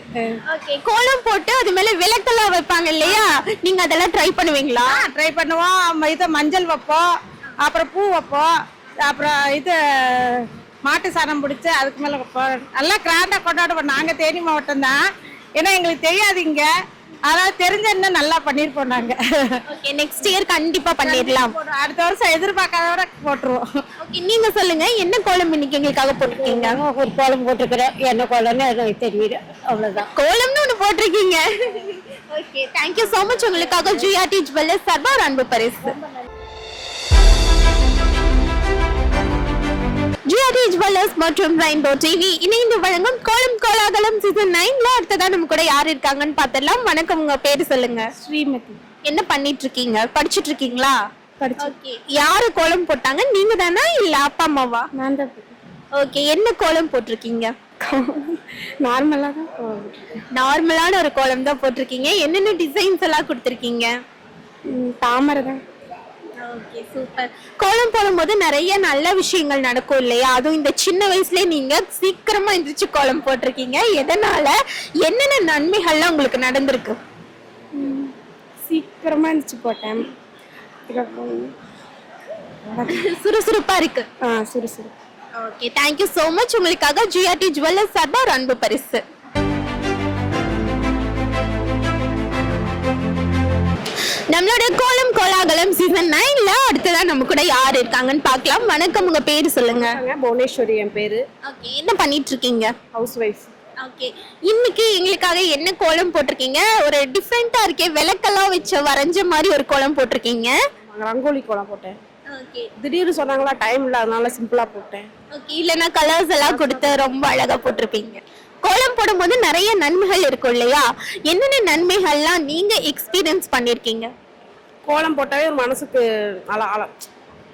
ஓகே, கோலம் போட்டு அது மேல விளக்கெல்லாம் வைப்பாங்க இல்லையா, நீங்க அதெல்லாம் ட்ரை பண்ணுவீங்களா? ட்ரை பண்ணுவோம். இது மஞ்சள் வைப்போம், அப்புறம் பூ வைப்போம், அப்புறம் இது மாட்டு சாணம் பிடிச்சி அதுக்கு மேல வைப்போம். நல்லா கிராண்டா கொண்டாடுவோம். நாங்க தேனி மாவட்டம் தான், ஏன்னா எங்களுக்கு தெரியாது இங்க. அதாவது தெரிஞ்ச இன்னும் நல்லா பண்ணிருப்போம் நாங்க. ஓகே, நெக்ஸ்ட் இயர் கண்டிப்பா பண்ணிடலாம். அடுத்த வருஷம் எதிர்பார்க்காதவரை போட்டுருவோம். ஓகே, நீங்க சொல்லுங்க என்ன கோலம் இன்னைக்கு எங்களுக்காக போட்டிருக்கீங்க? ஒரு கோலம் போட்டிருக்கிறேன். என்ன கோலம்னு எனக்கு தெரியல, அவ்வளவுதான். கோலம்னு ஒண்ணு போட்டிருக்கீங்க. Okay, thank you so much. உங்களுக்காக ஜிஆர்டி ஜுவல்லர்ஸ் சார்பா ஒரு அன்பு பரிசு. ஜிஆர்டி ஜுவல்லர்ஸ் மற்றும் ரெயின்போ டிவி இணைந்து வழங்கும் கோலம் கோலாகலம் சீசன் 9ல அடுத்ததான் நம்ம கூட யார் இருக்காங்கன்னு பாத்திரலாம். வணக்கம், உங்க பேரு சொல்லுங்க. ஸ்ரீமதி. என்ன பண்ணிட்டு இருக்கீங்க? படிச்சிட்டு இருக்கீங்களா? ஓகே, யாரு கோலம் போட்டாங்க? நீங்க தானா இல்ல அப்பா அம்மாவா? நான் தான். ஓகே, என்ன கோலம் போட்டிருக்கீங்க? நார்மலா தான். நார்மலான ஒரு கோலம் தான் போட்டிருக்கீங்க. என்னென்ன டிசைன்ஸ் எல்லாம் கொடுத்திருக்கீங்க? தாமரை தான். Okay, super. கோலம் போடும்போது நிறைய நல்ல விஷயங்கள் நடக்கும் இல்லையா? அதுவும் இந்த சின்ன வயசுலயே நீங்க சீக்கிரமா எந்திரிச்சு கோலம் போட்டிருக்கீங்க. எதனால, என்னென்ன நன்மைகள்லாம் உங்களுக்கு நடந்திருக்கு? சீக்கிரமா எந்திரிச்சு போட்டேன். சுறுசுறுப்பா இருக்கு. சுறுசுறுப்பு. Okay, thank you so much. உங்களுக்காக ஜிஆர்டி ஜுவல்லர்ஸ் சார்பா ஒரு அன்பு பரிசு. நம்மளோட கோலம் கோலாகலம் சீசன் 9ல அடுத்ததான் நம்ம கூட யார் இருக்காங்கன்னு பார்க்கலாம். வணக்கம், உங்க பேரு சொல்லுங்க. புவனேஸ்வரி என் பேரு. ஓகே, என்ன பண்ணிட்டு இருக்கீங்க? House wife. ஓகே, இன்னைக்கு எங்களுக்காக என்ன கோலம் போட்டிருக்கீங்க? ஒரு டிஃபரெண்டா இருக்கே, விளக்கெல்லாம் வச்சு வரைஞ்ச மாதிரி ஒரு கோலம் போட்டிருக்கீங்க. ரங்கோலி கோலம் போட்டேன். ஓகே, திடீர்னு சொன்னாங்களா, டைம் இல்ல, அதனால சிம்பிளா போட்டேன். ஓகே, இல்லனா கலர்ஸ் எல்லாம் கொடுத்து ரொம்ப அழகா போட்டிருப்பீங்க. கோலம் போடும்போது நிறைய நன்மைகள் இருக்கும் இல்லையா? என்னென்ன நன்மைகள்லாம் நீங்க எக்ஸ்பீரியன்ஸ் பண்ணிருக்கீங்க? கோலம் போட்டாவே ஒரு மனசுக்கு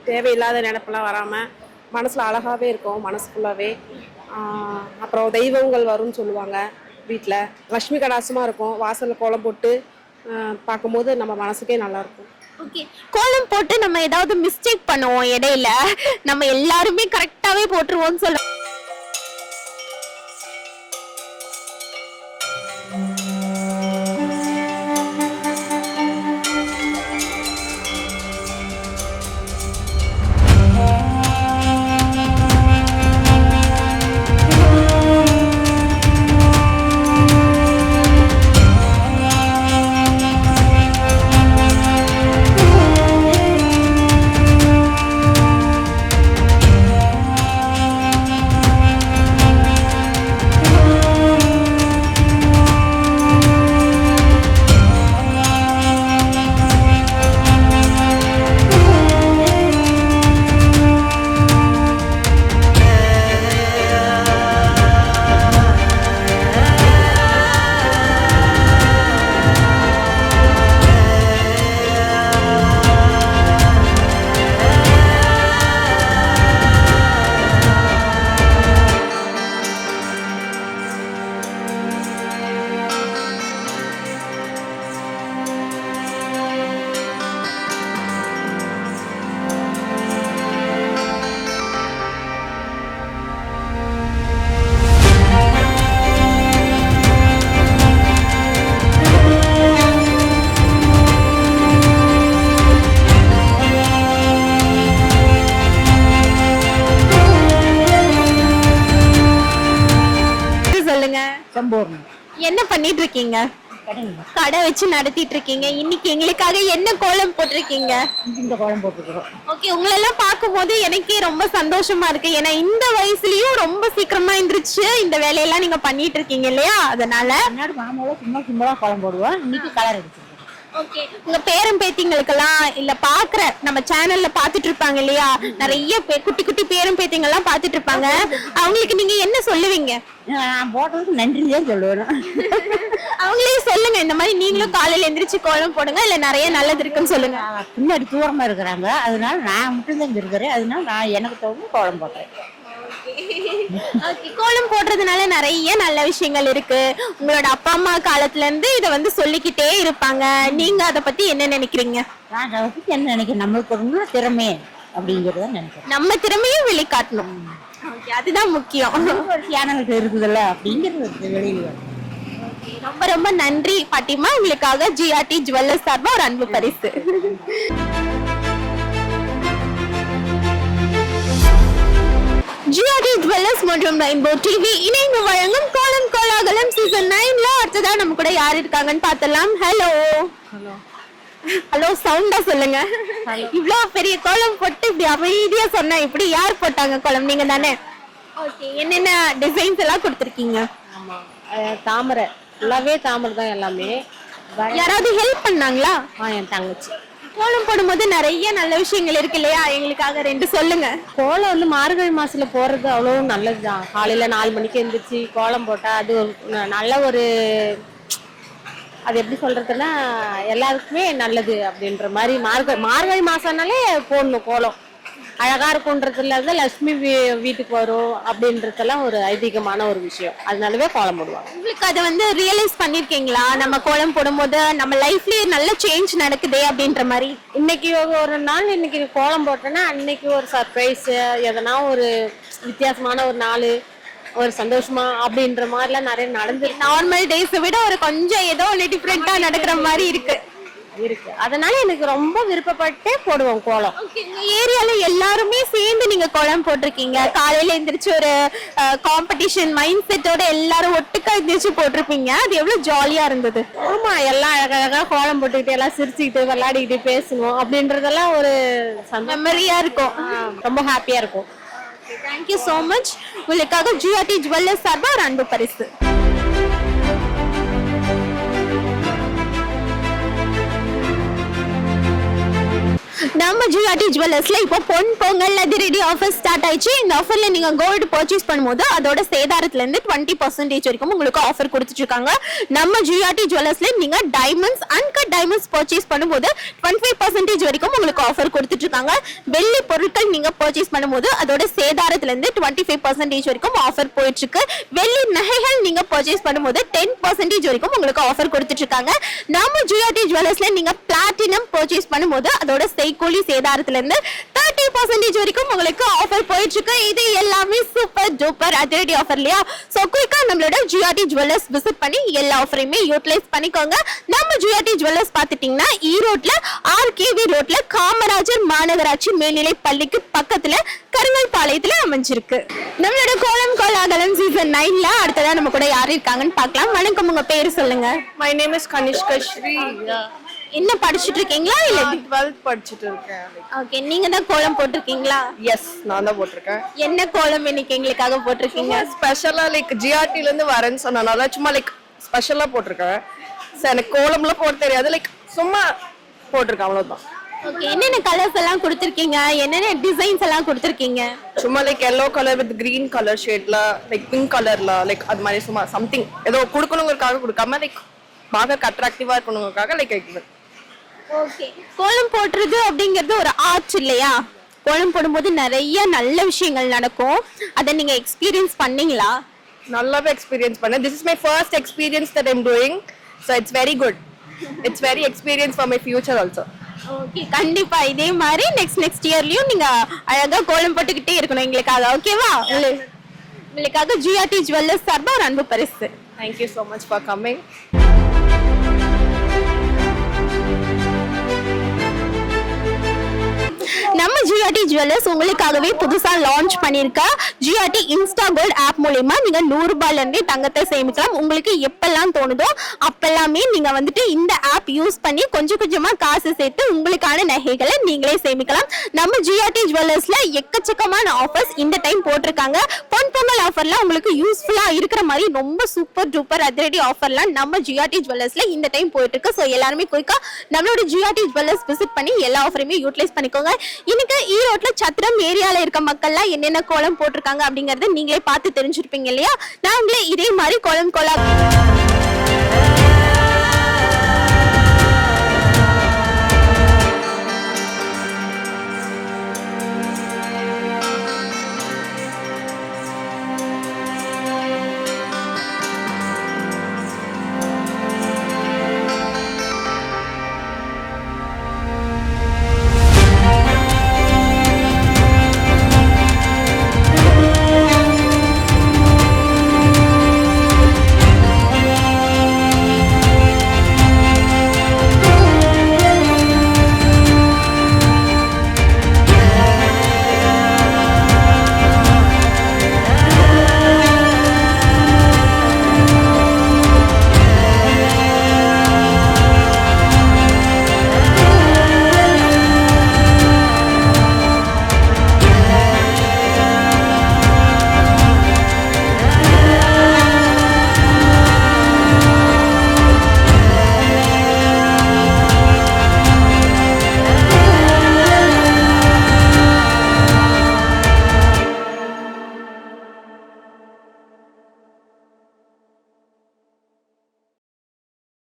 தேவையில்லாத நினைப்பெல்லாம் வராம மனசுல அழகாவே இருக்கும், மனசு ஃபுல்லாவே. அப்புறம் தெய்வங்கள் வரும்னு சொல்லுவாங்க. வீட்டில் லக்ஷ்மி கடாசமா இருக்கும். வாசல்ல கோலம் போட்டு பார்க்கும்போது நம்ம மனசுக்கே நல்லா இருக்கும். ஓகே, கோலம் போட்டு நம்ம ஏதாவது மிஸ்டேக் பண்ணுவோம் இடையில, நம்ம எல்லாருமே கரெக்டாவே போட்டுருவோம்னு சொல்ல. பண்ணிட்டு இருக்கீங்க? கடை வச்சு நடத்திட்டு இருக்கீங்க. இன்னைக்கு எங்களுக்காக என்ன கோலம் போட்டிருக்கீங்க? இந்த கோலம் போட்டுக்கிறோம். ஓகே, உங்களெல்லாம் பார்க்கும்போது எனக்கே ரொம்ப சந்தோஷமா இருக்கு. ஏன்னா இந்த வயசுலயும் ரொம்ப சீக்கிரமா எந்திரிச்சு இந்த வேலையெல்லாம் நீங்க பண்ணிட்டு இருக்கீங்க இல்லையா? அதனால முன்னாடி மாமாவோட சும்மா சிம்பிளா கோலம் போடுவோம். இன்னைக்கு கலர் அடிச்சிருக்கோம். ஓகே, உங்க பேரன் பேத்திங்களுக்கெல்லாம் இல்ல பாக்குற நம்ம சேனல்ல பாத்துட்டு இருப்பாங்க இல்லையா, நிறைய குட்டி குட்டி பேரன் பேத்திங்க எல்லாம் பாத்துட்டு இருப்பாங்க. அவங்களுக்கு நீங்க என்ன சொல்லுவீங்க? நான் போட்டதுக்கு நன்றியே சொல்லுவேன். அவங்களே சொல்லுங்க, இந்த மாதிரி நீங்களும் காலையில எந்திரிச்சு கோலம் போடுங்க, இல்ல நிறைய நல்லது இருக்குன்னு சொல்லுங்க. பின்னாடி தூரமா இருக்கிறாங்க, அதனால நான் மட்டும் தான் இருக்கிறேன். அதனால நான் எனக்கு தோணும் கோலம் போட்டேன். கோலம் போடுறதுனால நிறைய நல்ல விஷயங்கள் இருக்கு. உங்களோட அப்பா அம்மா காலத்துல இருந்து இத வந்து சொல்லிக்கிட்டே இருப்பாங்க. நீங்க அத பத்தி என்ன நினைக்கிறீங்க? நான் அதை பத்தி என்ன நினைக்கிறேன், நம்மளுக்கு ஒரு திறமை அப்படிங்கறத நினைக்கிறேன். நம்ம திறமையும் வெளிக்காட்டணும். அதுதான் முக்கியம். ஒரு சேனல் இருக்குதுல்ல அப்படிங்கிறது வெளியில. ரொம்ப ரொம்ப நன்றி பாட்டிமா. உங்களுக்காக ஜிஆர்டி ஜுவல்லர்ஸ் சார்பா ஒரு அன்பு பரிசு. ஜிஆர்டி ஜுவல்லர்ஸ் மற்றும் ரெயின்போ டிவி இணைந்து வழங்கும் கோலம் கோலாகலம் சீசன் 9ல அடுத்ததா நம்ம கூட யார் இருக்காங்கன்னு பார்த்தலாம். ஹலோ ஹலோ, சவுண்டா சொல்லுங்க. இவ்ளோ பெரிய கோலம் போட்டு இப்படி அமைதியா சொன்னா இப்படி யார் போட்டாங்க கோலம்? நீங்க தானே? ஓகே, என்னென்ன டிசைன்ஸ் எல்லாம் கொடுத்துருக்கீங்க? ஆமா, தாமரை ஃபுல்லாவே தாமரை தான் எல்லாமே. யாராவது ஹெல்ப் பண்ணாங்களா? என் தங்கச்சி. கோலம் போடும்போது நிறைய நல்ல விஷயங்கள் இருக்கு இல்லையா, எங்களுக்காக 2 சொல்லுங்க. கோலம் வந்து மார்கழி மாசத்துல போறது அவ்வளோ நல்லதுதான். காலையில 4 மணிக்கு எழுந்திரிச்சு கோலம் போட்டா அது நல்ல ஒரு, அது எப்படி சொல்றதுன்னா எல்லாருக்குமே நல்லது அப்படின்ற மாதிரி. மார்கழி மாசம்னாலே போடணும் கோலம், அழகா இருக்கும்ன்றதுல இருந்து லட்சுமி வீட்டுக்கு வரும் அப்படின்றதெல்லாம் ஒரு ஐதீகமான ஒரு விஷயம். அதனாலவே கோலம் போடுவாங்க. உங்களுக்கு அதை வந்து ரியலைஸ் பண்ணிருக்கீங்களா? நம்ம கோலம் போடும்போது நம்ம லைஃப்லயே நல்ல சேஞ்ச் நடக்குதே அப்படின்ற மாதிரி. இன்னைக்கு ஒரு நாள் இன்னைக்கு கோலம் போட்டேன்னா அன்னைக்கு ஒரு சர்ப்ரைஸ், எதனா ஒரு வித்தியாசமான ஒரு நாள், ஒரு சந்தோஷமா அப்படின்ற மாதிரிலாம் நிறைய நடந்துருக்கு. நார்மல் டேஸை விட ஒரு கொஞ்சம் ஏதோ ஒன்று டிஃப்ரெண்டா நடக்கிற மாதிரி இருக்கு. அதனால எனக்கு ரொம்ப விருப்பப்பட்டே போடுவோம் கோலம். ஏரியால எல்லாருமே சேர்ந்து நீங்க கோலம் போட்டிருக்கீங்க. காலையில எந்திரிச்சு ஒரு காம்படிஷன் மைண்ட் செட்டோட எல்லாரும் ஒட்டுக்கா எந்திரிச்சு போட்டிருப்பீங்க. அது எவ்வளவு ஜாலியா இருந்தது. ஆமா, எல்லாம் அழகழகா கோலம் போட்டுக்கிட்டு எல்லாம் சிரிச்சுக்கிட்டு விளையாடிக்கிட்டு பேசணும் அப்படின்றதெல்லாம் ஒரு மெமரியா இருக்கும். ரொம்ப ஹாப்பியா இருக்கும். Thank you so much. உங்களுக்காக ஜிஆர்டி ஜுவல்லர்ஸ் சார்பா ஒரு அன்பு பரிசு. நம்ம ஜிஆர்டி ஜுவல்லர்ஸ்ல இப்போ பொங்கல் அதிரடி ஆஃபர் ஸ்டார்ட் ஆயிடுச்சு. இந்த ஆஃபர்ல நீங்க கோல்டு பர்ச்சேஸ் பண்ணும்போது அதோட சேதாரத்துல இருந்து 20% வரைக்கும் உங்களுக்கு ஆஃபர் கொடுத்துட்டு இருக்காங்க. நம்ம ஜிஆர்டி ஜுவல்லர்ஸ்ல நீங்க டைமண்ட்ஸ் அன்கட் டைமண்ட்ஸ் பர்ச்சேஸ் பண்ணும்போது 25% வரைக்கும் உங்களுக்கு ஆஃபர் கொடுத்துட்டு இருக்காங்க. வெள்ளி பொருட்கள் நீங்க பர்ச்சேஸ் பண்ணும்போது அதோட சேதாரத்துல இருந்து 25% வரைக்கும் ஆஃபர் போயிட்டு இருக்கு. வெள்ளி நகைகள் நீங்க பர்ச்சேஸ் பண்ணும்போது 10% வரைக்கும் உங்களுக்கு ஆஃபர் கொடுத்துட்டு இருக்காங்க. நம்ம ஜிஆர்டி ஜுவல்லர்ஸ்ல நீங்க பிளாட்டினம் பர்ச்சேஸ் பண்ணும்போது அதோட கூலி சேதாரத்துல இருந்து 30% வரைக்கும் உங்களுக்கு ஆஃபர் போயிட்டு இருக்கு. இது எல்லாமே சூப்பர் டூப்பர் அதிரடி ஆஃபர் இல்லையா? சோ குயிக்கா நம்மளோட ஜிஆர்டி ஜுவல்லர்ஸ் விசிட் பண்ணி எல்லா ஆஃபரையுமே யூட்டிலைஸ் பண்ணிக்கோங்க. நம்ம ஜிஆர்டி ஜுவல்லர்ஸ் பாத்துட்டீங்கன்னா ஈரோட்ல ஆர்கேவி ரோட்ல காமராஜர் மாநகராட்சி மேல்நிலை பள்ளிக்கு பக்கத்துல கருங்கல்பாளையத்துல அமைஞ்சிருக்கு. நம்மளோட கோலம் கோலாகலம் சீசன் 9ல அடுத்ததா நம்ம கூட யாரு இருக்காங்கன்னு பார்க்கலாம். வணக்கம், உங்க பேரு சொல்லுங்க. My name is Kanishka Sri. என்ன படிச்சிட்டு இருக்கீங்களா இல்ல 12th படிச்சிட்டு இருக்கேன். ஓகே, நீங்க தான் கோலம் போட்டிருக்கீங்களா? எஸ், நான் தான் போட்டிருக்கேன். என்ன கோலம் இன்னைக்கு எங்களுக்காக போட்டிருக்கீங்க? ஸ்பெஷலா லைக் ஜிஆர்டில இருந்து வரேன்னு சொன்னனால சும்மா லைக் ஸ்பெஷலா போட்டிருக்கேன். எனக்கு கோலம்லாம் போட தெரியாது, லைக் சும்மா போட்டிருக்கேன், அவ்வளவுதான். ஓகே, என்னென்ன கலர்ஸ் எல்லாம் கொடுத்திருக்கீங்க? என்னென்ன டிசைன்ஸ் எல்லாம் கொடுத்திருக்கீங்க? சும்மா like yellow colour with green colour ஷேட்ல, லைக் பிங்க் கலர்ல, லைக் அது மாதிரி சும்மா சம்திங் ஏதோ கொடுக்கணுங்கிறதுக்காக கொடுக்காம லைக் பார்க்க அட்ராக்டிவா இருக்கணுங்கிறதுக்காக லைக் வைக்கிறேன். ஓகே, கோலம் போடுறது அப்படிங்கிறது ஒரு ஆர்ட் இல்லையா? கோலம் போடும்போது நிறைய நல்ல விஷயங்கள் நடக்கும். அதை நீங்க எக்ஸ்பீரியன்ஸ் பண்ணீங்களா? நல்லாவே எக்ஸ்பீரியன்ஸ் பண்ணேன். This is my first experience that I'm doing. So it's very good. It's very experience for my future also. Okay, கண்டிப்பா இதே மாதிரி நெக்ஸ்ட் இயர்லயும் நீங்க அழகா கோலம் போட்டுக்கிட்டே இருக்கணும் எங்களுக்காக. ஓகேவா? உங்களுக்காக ஜிஆர்டி ஜுவல்லர்ஸ் சார்பா ஒரு அன்பு பரிசு. Thank you so much for coming. நம்ம ஜிஆர்டி ஜுவல்லர்ஸ் உங்களுக்காகவே புதுசா லான்ச் பண்ணிருக்க ஜிஆர்டி இன்ஸ்டா கோல்ட் ஆப் மூலமா நீங்க 100 ரூபாயில இருந்தே தங்கத்தை சேமிக்கலாம். உங்களுக்கு எப்பெல்லாம் தோணுதோ அப்பெல்லாமே நீங்க வந்துட்டு இந்த ஆப் யூஸ் பண்ணி கொஞ்சம் கொஞ்சமா காசு சேர்த்து உங்களுக்கான நகைகளை நீங்களே சேமிக்கலாம். நம்ம ஜிஆர்டி ஜுவல்லர்ஸ்ல எக்கச்சக்கமான ஆஃபர்ஸ் இந்த டைம் போட்டிருக்காங்க. பொங்கல் ஆஃபர்ல உங்களுக்கு யூஸ்ஃபுல்லா இருக்கிற மாதிரி ரொம்ப சூப்பர் டூப்பர் அதிரடி ஆஃபர்லாம் நம்ம ஜிஆர்டி ஜுவல்லர்ஸ்ல இந்த டைம் போயிட்டு இருக்கு. ஸோ எல்லாருமே குயிக்கா நம்மளோட ஜிஆர்டி ஜுவல்லர்ஸ் விசிட் பண்ணி எல்லா ஆஃபரையுமே யூட்டிலைஸ் பண்ணிக்கோங்க. இன்னைக்கு ஈரோட்ல சத்திரம் ஏரியால இருக்க மக்கள்லாம் என்னென்ன கோலம் போட்டிருக்காங்க அப்படிங்கறத நீங்களே பார்த்து தெரிஞ்சிருப்பீங்க இல்லையா? நாங்களே இதே மாதிரி கோலம்